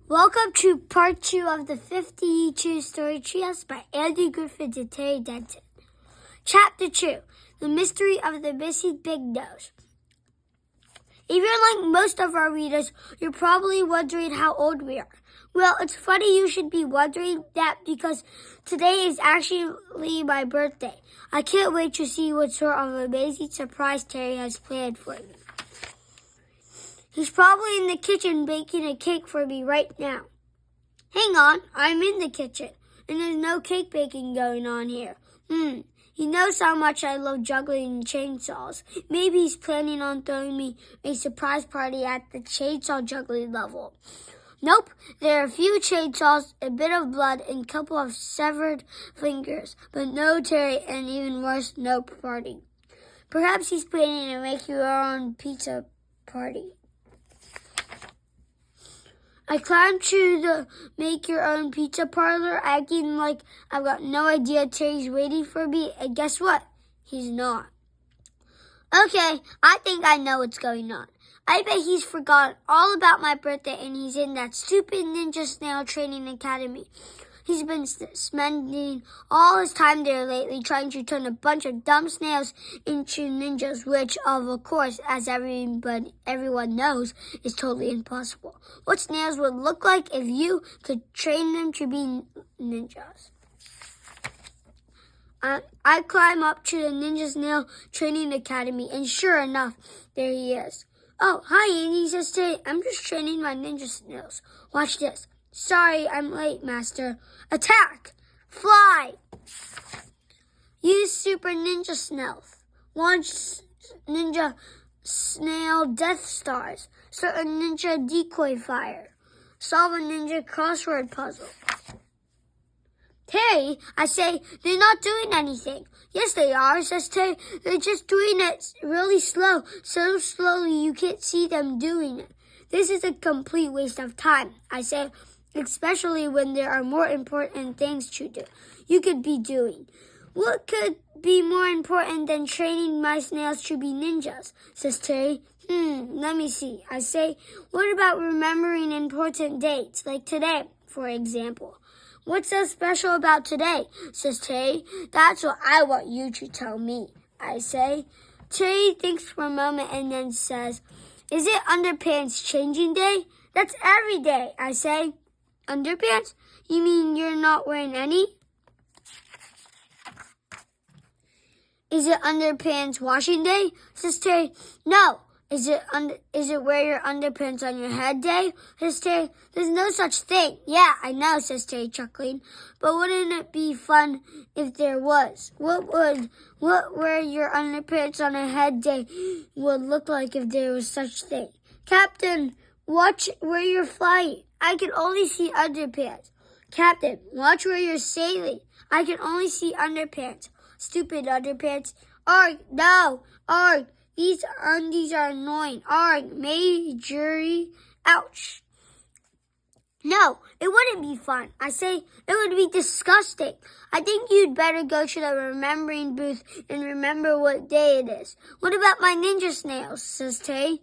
Welcome to part 2 of the 52 story Treehouse by Andy Griffiths and Terry Denton. Chapter 2, The Mystery of the Missing Big Nose. If you're like most of our readers, you're probably wondering how old we are. Well, it's funny you should be wondering that because today is actually my birthday. I can't wait to see what sort of amazing surprise Terry has planned for me. He's probably in the kitchen baking a cake for me right now. Hang on, I'm in the kitchen, and there's no cake baking going on here. He knows how much I love juggling chainsaws. Maybe he's planning on throwing me a surprise party at the chainsaw juggling level. Nope, there are a few chainsaws, a bit of blood, and a couple of severed fingers, but no Terry, and even worse, no party. Perhaps he's planning to make your own pizza party. I climbed to the make-your-own pizza parlor, acting like I've got no idea Terry's waiting for me, and guess what? He's not. Okay, I think I know what's going on. I bet he's forgotten all about my birthday and he's in that stupid ninja snail training academy. He's been spending all his time there lately trying to turn a bunch of dumb snails into ninjas, which, of course, as everyone knows, is totally impossible. What snails would look like if you could train them to be ninjas. I climb up to the Ninja Snail Training Academy, and sure enough, there he is. Oh, hi, Andy, says Terry. I'm just training my ninja snails. Watch this. Sorry, I'm late, Master. Attack! Fly! Use Super Ninja Stealth. Launch Ninja Snail Death Stars. Start a Ninja Decoy Fire. Solve a Ninja Crossword Puzzle. Terry, I say, they're not doing anything. Yes, they are, says Terry. They're just doing it really slow, so slowly you can't see them doing it. This is a complete waste of time, I say, especially when there are more important things to do. You could be doing. What could be more important than training my snails to be ninjas, says Terry. Let me see. I say, what about remembering important dates, like today, for example? What's so special about today, says Terry. That's what I want you to tell me, I say. Terry thinks for a moment and then says, is it underpants changing day? That's every day, I say. Underpants? You mean you're not wearing any? Is it underpants washing day? Says Terry. No. Is it wear your underpants on your head day? Says Terry. There's no such thing. Yeah, I know, says Terry, chuckling. But wouldn't it be fun if there was? What wear your underpants on a head day would look like if there was such thing? Captain, watch where you're flying. I can only see underpants. Captain, watch where you're sailing. I can only see underpants. Stupid underpants. Arg, no. Arg, these undies are annoying. Arg, Majorie. Ouch. No, it wouldn't be fun. I say, it would be disgusting. I think you'd better go to the remembering booth and remember what day it is. What about my ninja snails, says Terry.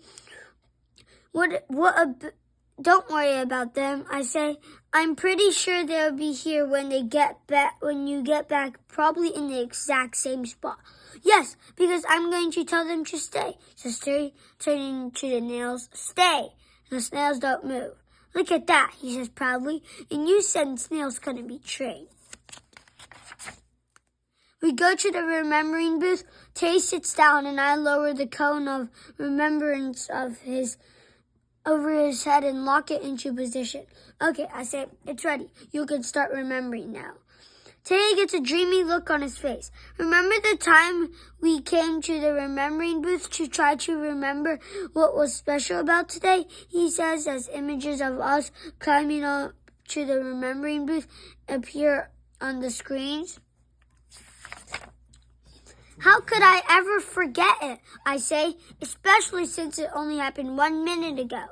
Don't worry about them, I say. I'm pretty sure they'll be here when you get back, probably in the exact same spot. Yes, because I'm going to tell them to stay, says Terry, turning to the nails. Stay. And the snails don't move. Look at that, he says proudly. And you said snails couldn't be trained. We go to the remembering booth. Terry sits down and I lower the cone of remembrance over his head and lock it into position. Okay, I say, it's ready. You can start remembering now. Terry gets a dreamy look on his face. Remember the time we came to the remembering booth to try to remember what was special about today? He says as images of us climbing up to the remembering booth appear on the screens. How could I ever forget it, I say, especially since it only happened 1 minute ago.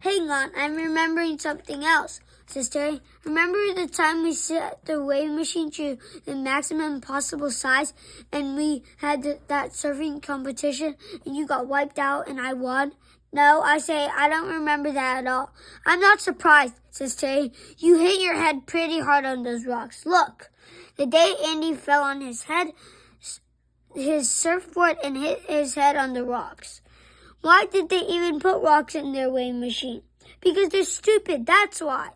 Hang on, I'm remembering something else, says Terry. Remember the time we set the weighing machine to the maximum possible size and we had that surfing competition and you got wiped out and I won? No, I say, I don't remember that at all. I'm not surprised, says Terry. You hit your head pretty hard on those rocks. Look, the day Andy fell on his surfboard and hit his head on the rocks. Why did they even put rocks in their weighing machine? Because they're stupid, that's why.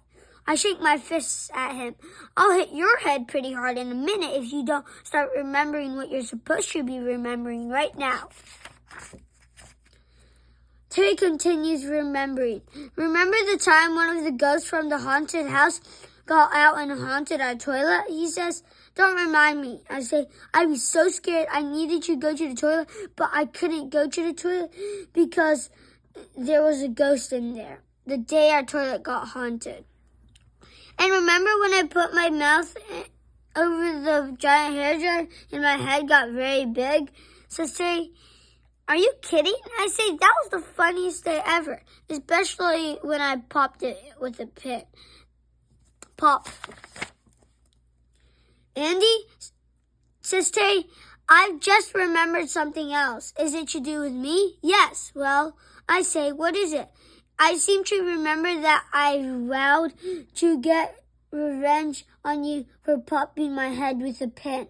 I shake my fists at him. I'll hit your head pretty hard in a minute if you don't start remembering what you're supposed to be remembering right now. Terry continues remembering. Remember the time one of the ghosts from the haunted house got out and haunted our toilet? He says. Don't remind me. I say, I was so scared I needed to go to the toilet, but I couldn't go to the toilet because there was a ghost in there the day our toilet got haunted. And remember when I put my mouth over the giant hair dryer and my head got very big? Says Terry, are you kidding? I say, that was the funniest day ever, especially when I popped it with a pin. Pop. Andy, says Terry, I've just remembered something else. Is it to do with me? Yes. Well, I say, what is it? I seem to remember that I vowed to get revenge on you for popping my head with a pin.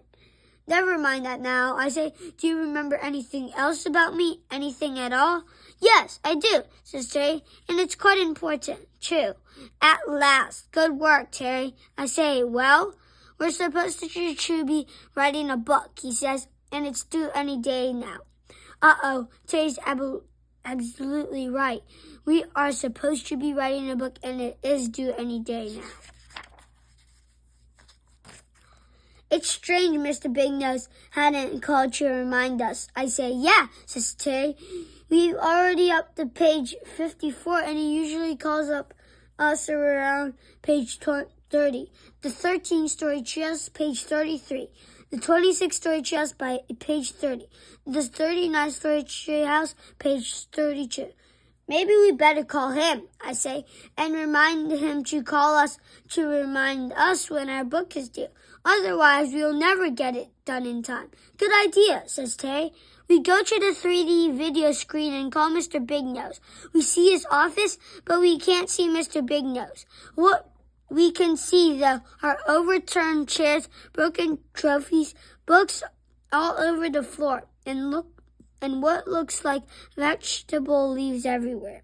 Never mind that now. I say, do you remember anything else about me? Anything at all? Yes, I do, says Terry, and it's quite important, too. At last. Good work, Terry. I say, well, we're supposed to be writing a book, he says, and it's due any day now. Uh-oh, Terry's absolutely right. We are supposed to be writing a book, and it is due any day now. It's strange Mr. Big Nose hadn't called to remind us. I say, yeah, says Terry. We've already up to page 54, and he usually calls up us around page 30. The 13-story treehouse, page 33. The 26-story treehouse by page 30. The 39-story treehouse, page 32. Maybe we better call him, I say, and remind him to call us to remind us when our book is due. Otherwise, we'll never get it done in time. Good idea, says Terry. We go to the 3D video screen and call Mr. Big Nose. We see his office, but we can't see Mr. Big Nose. What we can see, though, are overturned chairs, broken trophies, books all over the floor, and what looks like vegetable leaves everywhere.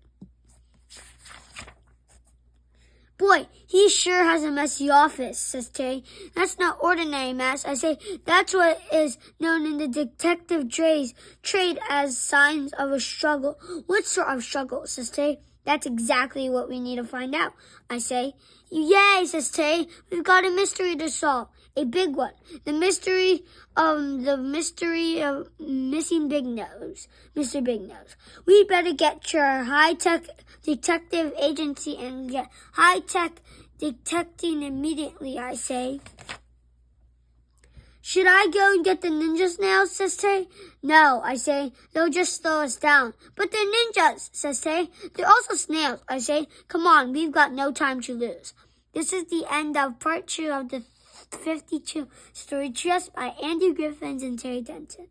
Boy, he sure has a messy office, says Terry. That's not ordinary mess. I say, that's what is known in the detective trade as signs of a struggle. What sort of struggle, says Terry? That's exactly what we need to find out, I say. Yay, says Terry. We've got a mystery to solve. A big one. The mystery of missing Big Nose, Mr. Big Nose. We better get to our high-tech detective agency and get high-tech detecting immediately, I say. Should I go and get the ninja snails, says Terry? No, I say. They'll just slow us down. But they're ninjas, says Terry. They're also snails, I say. Come on, we've got no time to lose. This is the end of part 2 of the 52-story Treehouse by Andy Griffiths and Terry Denton.